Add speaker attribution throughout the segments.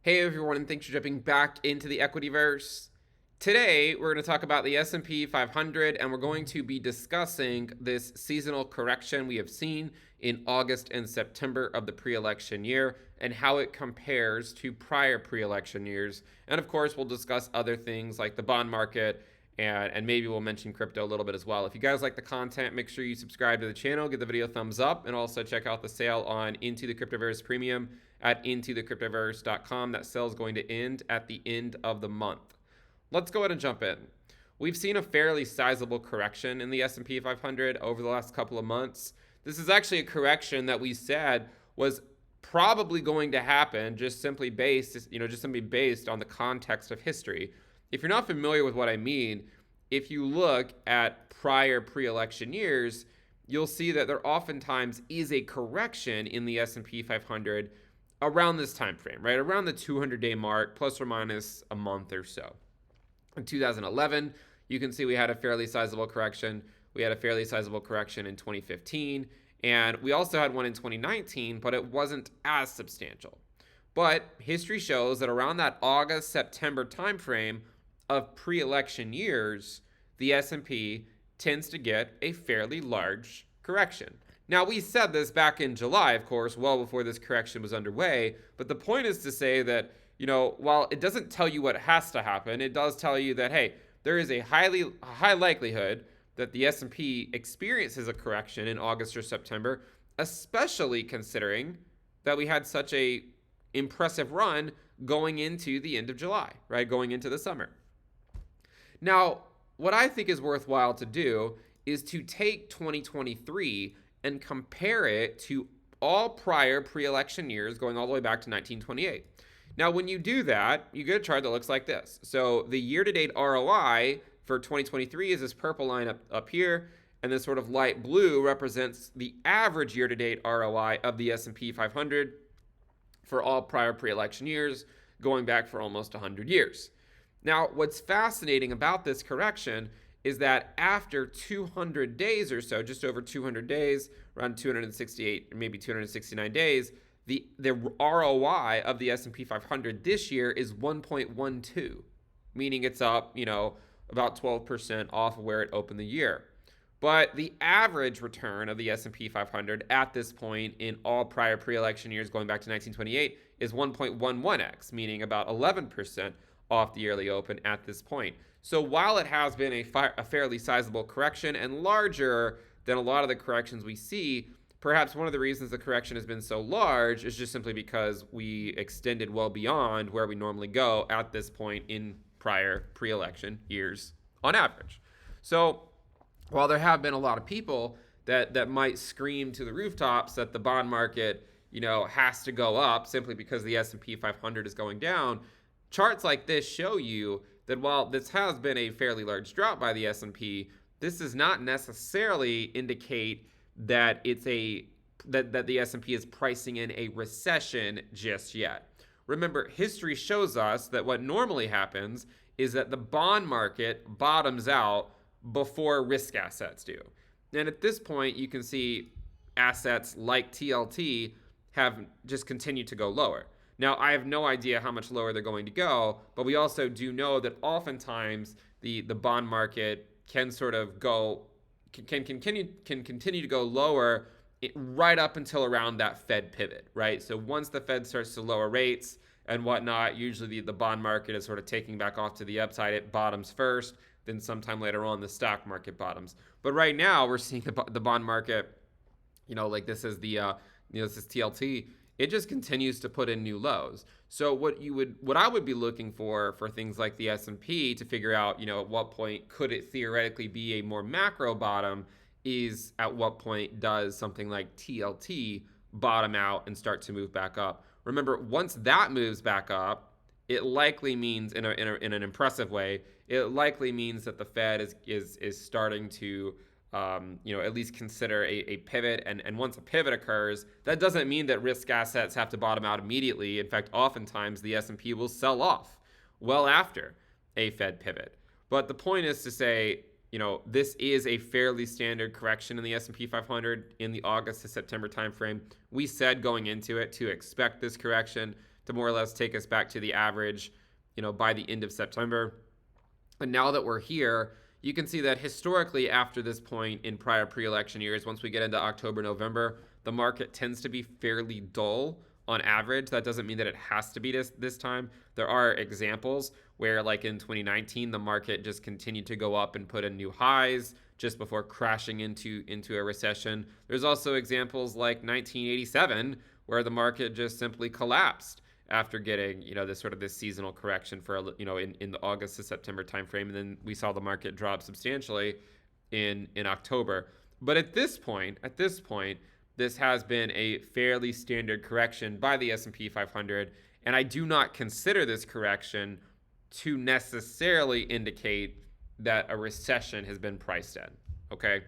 Speaker 1: Hey everyone, and thanks for jumping back into the Equityverse. Today, we're going to talk about the S&P 500, and we're going to be discussing this seasonal correction we have seen in August and September of the pre-election year and how it compares to prior pre-election years. And of course, we'll discuss other things like the bond market, and maybe we'll mention crypto a little bit as well. If you guys like the content, make sure you subscribe to the channel, give the video a thumbs up, and also check out the sale on Into the Cryptoverse Premium at intothecryptoverse.com. That sale is going to end at the end of the month. Let's go ahead and jump in. We've seen a fairly sizable correction in the S&P 500 over the last couple of months. This is actually a correction that we said was probably going to happen just simply based on the context of history. If you're not familiar with what I mean, if you look at prior pre-election years, you'll see that there oftentimes is a correction in the S&P 500 around this time frame, right? Around the 200-day mark, plus or minus a month or so. In 2011, you can see we had a fairly sizable correction. We had a fairly sizable correction in 2015, and we also had one in 2019, but it wasn't as substantial. But history shows that around that August-September timeframe of pre-election years, the S&P tends to get a fairly large correction. Now, we said this back in July, of course, well before this correction was underway, but the point is to say that, while it doesn't tell you what has to happen, it does tell you that, hey, there is a high likelihood that the S&P experiences a correction in August or September, especially considering that we had such a impressive run going into the end of July, right? Going into the summer. Now, what I think is worthwhile to do is to take 2023 and compare it to all prior pre-election years going all the way back to 1928. Now, when you do that, you get a chart that looks like this. So the year-to-date ROI for 2023 is this purple line up here, and this sort of light blue represents the average year-to-date ROI of the S&P 500 for all prior pre-election years, going back for almost 100 years. Now, what's fascinating about this correction is that after 200 days or so, just over 200 days, around 268, maybe 269 days, the ROI of the S&P 500 this year is 1.12, meaning it's up, about 12% off of where it opened the year. But the average return of the S&P 500 at this point in all prior pre-election years going back to 1928 is 1.11x, meaning about 11% off the yearly open at this point. So while it has been a fairly sizable correction and larger than a lot of the corrections we see, perhaps one of the reasons the correction has been so large is just simply because we extended well beyond where we normally go at this point in prior pre-election years on average. So while there have been a lot of people that might scream to the rooftops that the bond market, has to go up simply because the S&P 500 is going down, charts like this show you that while this has been a fairly large drop by the S&P, this does not necessarily indicate that that the S&P is pricing in a recession just yet. Remember, history shows us that what normally happens is that the bond market bottoms out before risk assets do. And at this point, you can see assets like TLT have just continued to go lower. Now, I have no idea how much lower they're going to go, but we also do know that oftentimes the bond market can sort of can continue to go lower right up until around that Fed pivot, right? So once the Fed starts to lower rates and whatnot, usually the bond market is sort of taking back off to the upside. It bottoms first, then sometime later on the stock market bottoms. But right now we're seeing the bond market, like this is this is TLT. It just continues to put in new lows. So what I would be looking for things like the S&P to figure out, at what point could it theoretically be a more macro bottom is at what point does something like TLT bottom out and start to move back up. Remember, once that moves back up, it likely means in an impressive way, it likely means that the Fed is starting to at least consider a pivot. And once a pivot occurs, that doesn't mean that risk assets have to bottom out immediately. In fact, oftentimes the S&P will sell off well after a Fed pivot. But the point is to say, this is a fairly standard correction in the S&P 500 in the August to September timeframe. We said going into it to expect this correction to more or less take us back to the average, by the end of September. And now that we're here, you can see that historically after this point in prior pre-election years, once we get into October, November, the market tends to be fairly dull on average. That doesn't mean that it has to be this time. There are examples where, like in 2019, the market just continued to go up and put in new highs just before crashing into a recession. There's also examples like 1987 where the market just simply collapsed after getting, this seasonal correction for, in the August to September timeframe, and then we saw the market drop substantially in October. But at this point, this has been a fairly standard correction by the S&P 500, and I do not consider this correction to necessarily indicate that a recession has been priced in, okay?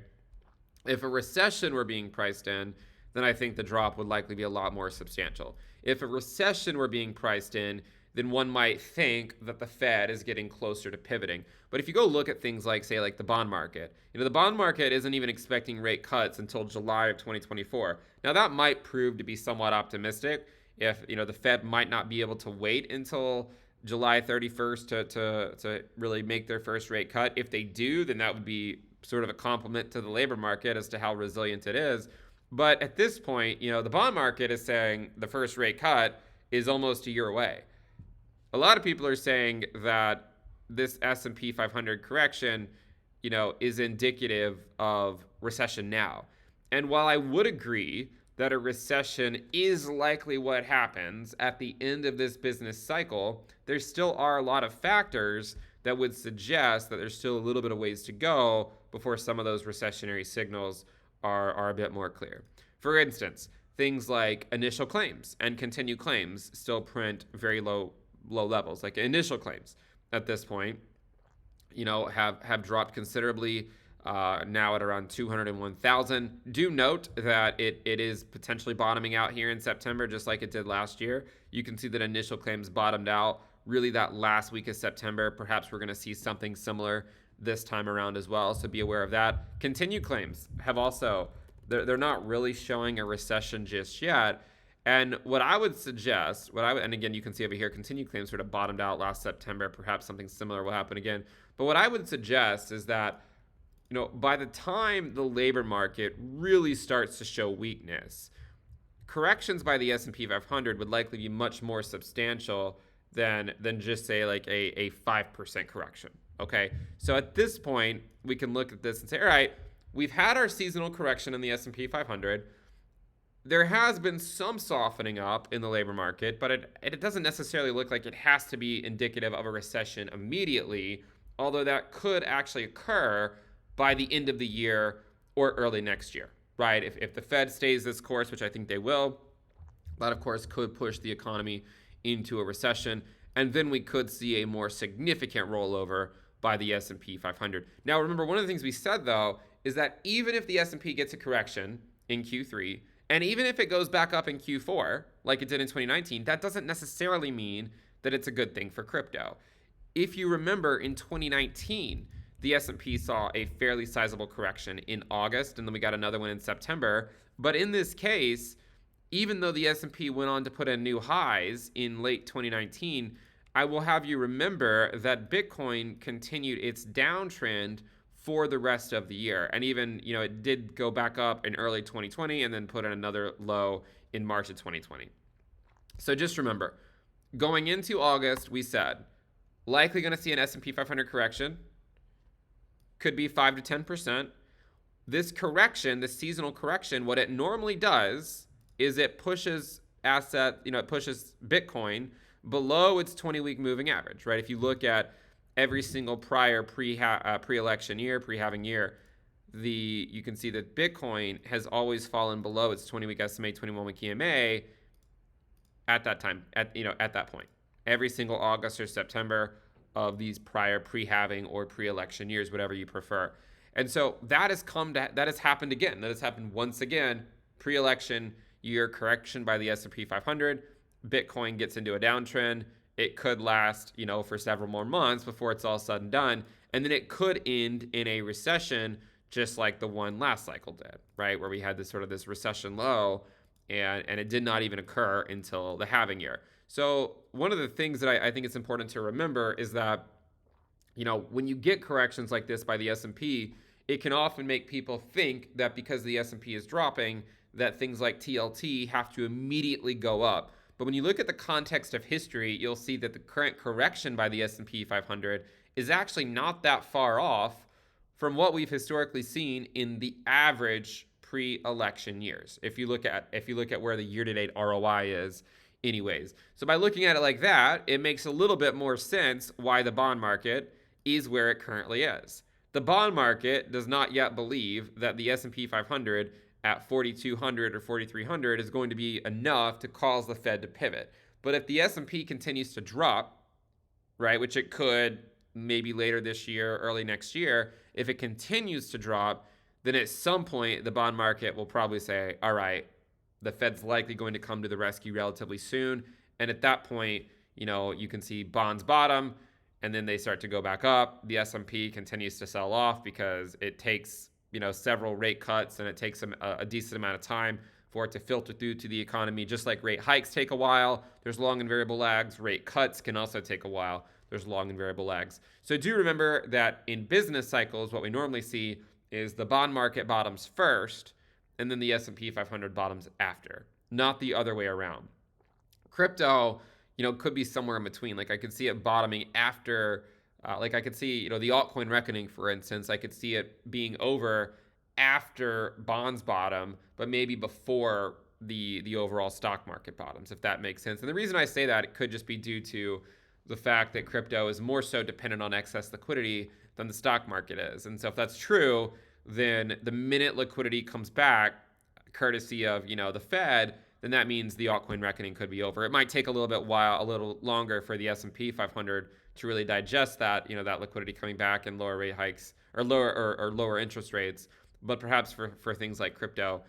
Speaker 1: If a recession were being priced in, then I think the drop would likely be a lot more substantial. If a recession were being priced in, then one might think that the Fed is getting closer to pivoting. But if you go look at things like, say, like the bond market, the bond market isn't even expecting rate cuts until July of 2024. Now, that might prove to be somewhat optimistic if, the Fed might not be able to wait until July 31st to really make their first rate cut. If they do, then that would be sort of a compliment to the labor market as to how resilient it is. But at this point, the bond market is saying the first rate cut is almost a year away. A lot of people are saying that this S&P 500 correction, is indicative of recession now. And while I would agree that a recession is likely what happens at the end of this business cycle, there still are a lot of factors that would suggest that there's still a little bit of ways to go before some of those recessionary signals are a bit more clear. For instance, things like initial claims and continued claims still print very low levels. Like initial claims at this point, have dropped considerably, now at around 201,000. Do note that it is potentially bottoming out here in September, just like it did last year. You can see that initial claims bottomed out really that last week of September. Perhaps we're going to see something similar this time around as well, so be aware of that. Continued claims have also, they're not really showing a recession just yet. And what I would suggest, and again, you can see over here, continued claims sort of bottomed out last September. Perhaps something similar will happen again. But what I would suggest is that, by the time the labor market really starts to show weakness, corrections by the S&P 500 would likely be much more substantial than just say like a 5% correction. Okay, so at this point, we can look at this and say, all right, we've had our seasonal correction in the S&P 500. There has been some softening up in the labor market, but it doesn't necessarily look like it has to be indicative of a recession immediately, although that could actually occur by the end of the year or early next year, right? If the Fed stays this course, which I think they will, that of course could push the economy into a recession, and then we could see a more significant rollover by the S&P 500. Now, remember, one of the things we said, though, is that even if the S&P gets a correction in Q3, and even if it goes back up in Q4, like it did in 2019, that doesn't necessarily mean that it's a good thing for crypto. If you remember, in 2019, the S&P saw a fairly sizable correction in August, and then we got another one in September. But in this case, even though the S&P went on to put in new highs in late 2019, I will have you remember that Bitcoin continued its downtrend for the rest of the year. And even, it did go back up in early 2020 and then put in another low in March of 2020. So just remember, going into August, we said, likely going to see an S&P 500 correction, could be 5 to 10%. This correction, the seasonal correction, what it normally does is it pushes it pushes Bitcoin below its 20-week moving average, right? If you look at every single prior pre-election year, pre-halving year, you can see that Bitcoin has always fallen below its 20-week SMA, 21-week EMA at that time, at that point. Every single August or September of these prior pre-halving or pre-election years, whatever you prefer. And so that has happened again. That has happened once again, pre-election year correction by the S&P 500. Bitcoin gets into a downtrend. It could last, for several more months before it's all said and done. And then it could end in a recession, just like the one last cycle did, right? Where we had this recession low, and it did not even occur until the halving year. So one of the things that I think it's important to remember is that, when you get corrections like this by the S&P, it can often make people think that because the S&P is dropping, that things like TLT have to immediately go up. But when you look at the context of history, you'll see that the current correction by the S&P 500 is actually not that far off from what we've historically seen in the average pre-election years. If you look at where the year-to-date ROI is anyways. So by looking at it like that, it makes a little bit more sense why the bond market is where it currently is. The bond market does not yet believe that the S&P 500 at 4,200 or 4,300 is going to be enough to cause the Fed to pivot. But if the S&P continues to drop, right, which it could maybe later this year, early next year, if it continues to drop, then at some point the bond market will probably say, all right, the Fed's likely going to come to the rescue relatively soon. And at that point, you can see bonds bottom and then they start to go back up. The S&P continues to sell off because it takes, several rate cuts and it takes a decent amount of time for it to filter through to the economy. Just like rate hikes take a while, there's long and variable lags. Rate cuts can also take a while. There's long and variable lags. So do remember that in business cycles, what we normally see is the bond market bottoms first, and then the S&P 500 bottoms after, not the other way around. Crypto, could be somewhere in between. Like I could see it bottoming after, like I could see, the altcoin reckoning, for instance, I could see it being over after bonds bottom, but maybe before the overall stock market bottoms, if that makes sense. And the reason I say that, it could just be due to the fact that crypto is more so dependent on excess liquidity than the stock market is. And so if that's true, then the minute liquidity comes back, courtesy of, the Fed, then that means the altcoin reckoning could be over. It might take a little longer for the S&P 500 to really digest that, that liquidity coming back and lower rate hikes or lower interest rates. But perhaps for things like crypto,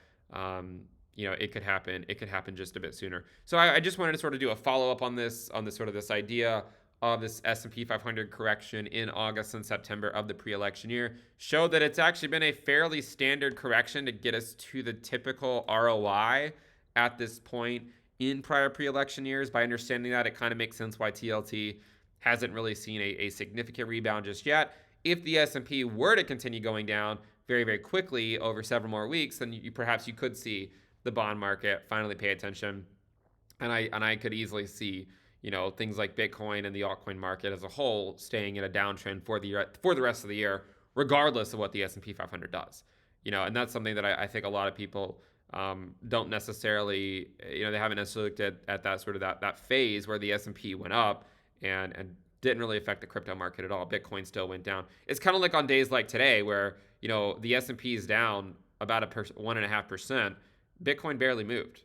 Speaker 1: it could happen. It could happen just a bit sooner. So I just wanted to sort of do a follow up on this sort of this idea of this S&P 500 correction in August and September of the pre-election year. Show that it's actually been a fairly standard correction to get us to the typical ROI at this point in prior pre-election years. By understanding that, it kind of makes sense why TLT hasn't really seen a significant rebound just yet. If the S&P were to continue going down very, very quickly over several more weeks, then perhaps you could see the bond market finally pay attention. And I could easily see, things like Bitcoin and the altcoin market as a whole staying in a downtrend for the rest of the year, regardless of what the S&P 500 does. And that's something that I think a lot of people don't necessarily, they haven't necessarily looked at that sort of that phase where the S&P went up and didn't really affect the crypto market at all. Bitcoin still went down. It's kind of like on days like today where, the S&P is down about 1.5%. Bitcoin barely moved.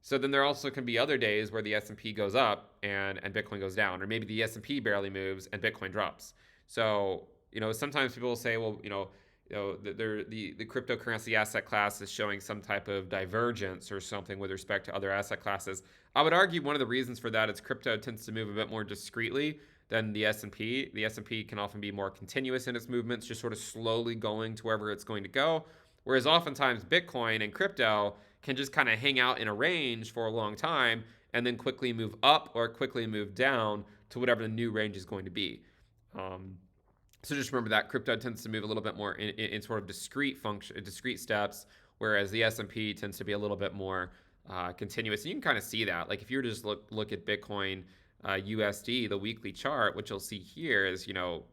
Speaker 1: So then there also can be other days where the S&P goes up and Bitcoin goes down, or maybe the S&P barely moves and Bitcoin drops. So, sometimes people will say, well, the cryptocurrency asset class is showing some type of divergence or something with respect to other asset classes. I would argue one of the reasons for that is crypto tends to move a bit more discreetly than the S&P. The S&P can often be more continuous in its movements, just sort of slowly going to wherever it's going to go. Whereas oftentimes Bitcoin and crypto can just kind of hang out in a range for a long time and then quickly move up or quickly move down to whatever the new range is going to be. So just remember that crypto tends to move a little bit more in sort of discrete steps, whereas the S&P tends to be a little bit more continuous. And you can kind of see that. Like if you were to just look at Bitcoin USD, the weekly chart, what you'll see here is,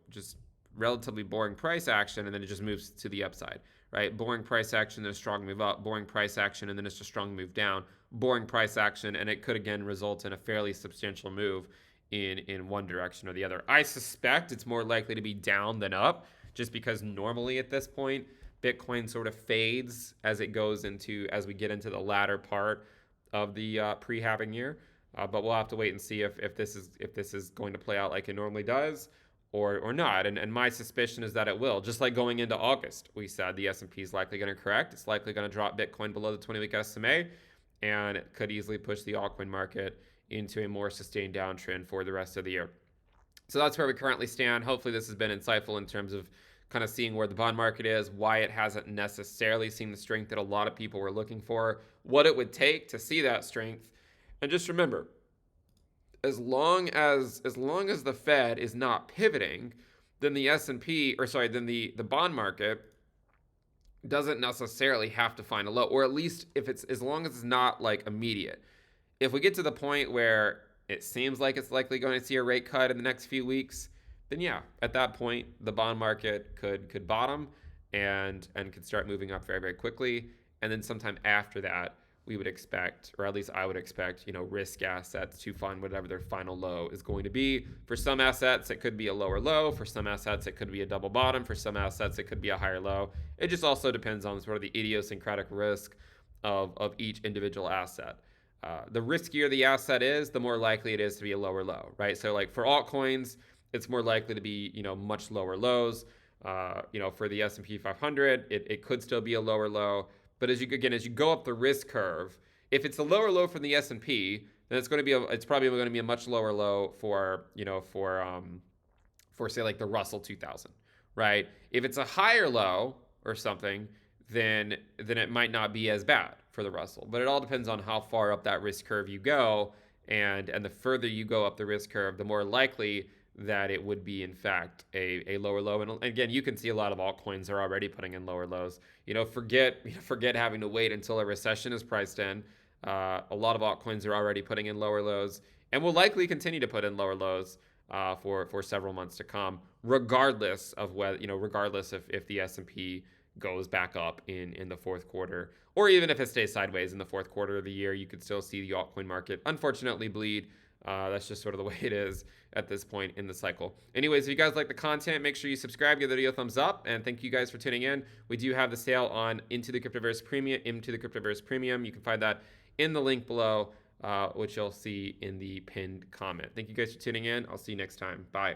Speaker 1: just relatively boring price action, and then it just moves to the upside, right? Boring price action, then a strong move up, boring price action, and then it's a strong move down, boring price action, and it could again result in a fairly substantial move in one direction or the other. I suspect it's more likely to be down than up, just because normally at this point, Bitcoin sort of fades as we get into the latter part of the pre-halving year. But we'll have to wait and see if this is going to play out like it normally does or not. And my suspicion is that it will. Just like going into August, we said the S&P is likely going to correct. It's likely going to drop Bitcoin below the 20-week SMA, and it could easily push the altcoin market into a more sustained downtrend for the rest of the year. So that's where we currently stand. Hopefully this has been insightful in terms of kind of seeing where the bond market is, why it hasn't necessarily seen the strength that a lot of people were looking for, what it would take to see that strength. And just remember, as long as the Fed is not pivoting, then the S&P, or sorry, then the bond market doesn't necessarily have to find a low, or at least if it's, as long as it's not like immediate. If we get to the point where it seems like it's likely going to see a rate cut in the next few weeks, then yeah, at that point the bond market could bottom and could start moving up very, very quickly. And then sometime after that, we would expect, or at least I would expect, risk assets to find whatever their final low is going to be. For some assets, it could be a lower low. For some assets, it could be a double bottom. For some assets, it could be a higher low. It just also depends on sort of the idiosyncratic risk of each individual asset. The riskier the asset is, the more likely it is to be a lower low, right? So like for altcoins, it's more likely to be, much lower lows. For the S&P 500, it could still be a lower low. But as you go up the risk curve, if it's a lower low from the S&P, then it's probably going to be a much lower low for say like the Russell 2000, right? If it's a higher low or something, then it might not be as bad for the Russell. But it all depends on how far up that risk curve you go, and the further you go up the risk curve, the more likely that it would be in fact a lower low. And again, you can see a lot of altcoins are already putting in lower lows. Forget having to wait until a recession is priced in. A lot of altcoins are already putting in lower lows and will likely continue to put in lower lows for several months to come, regardless of whether regardless if the S&P goes back up in the fourth quarter, or even if it stays sideways in the fourth quarter of the year. You could still see the altcoin market unfortunately bleed. That's just sort of the way it is at this point in the cycle. Anyways, if you guys like the content, make sure you subscribe, give the video a thumbs up, and thank you guys for tuning in. We do have the sale on Into the Cryptoverse Premium. You can find that in the link below, which you'll see in the pinned comment. Thank you guys for tuning in. I'll see you next time. Bye.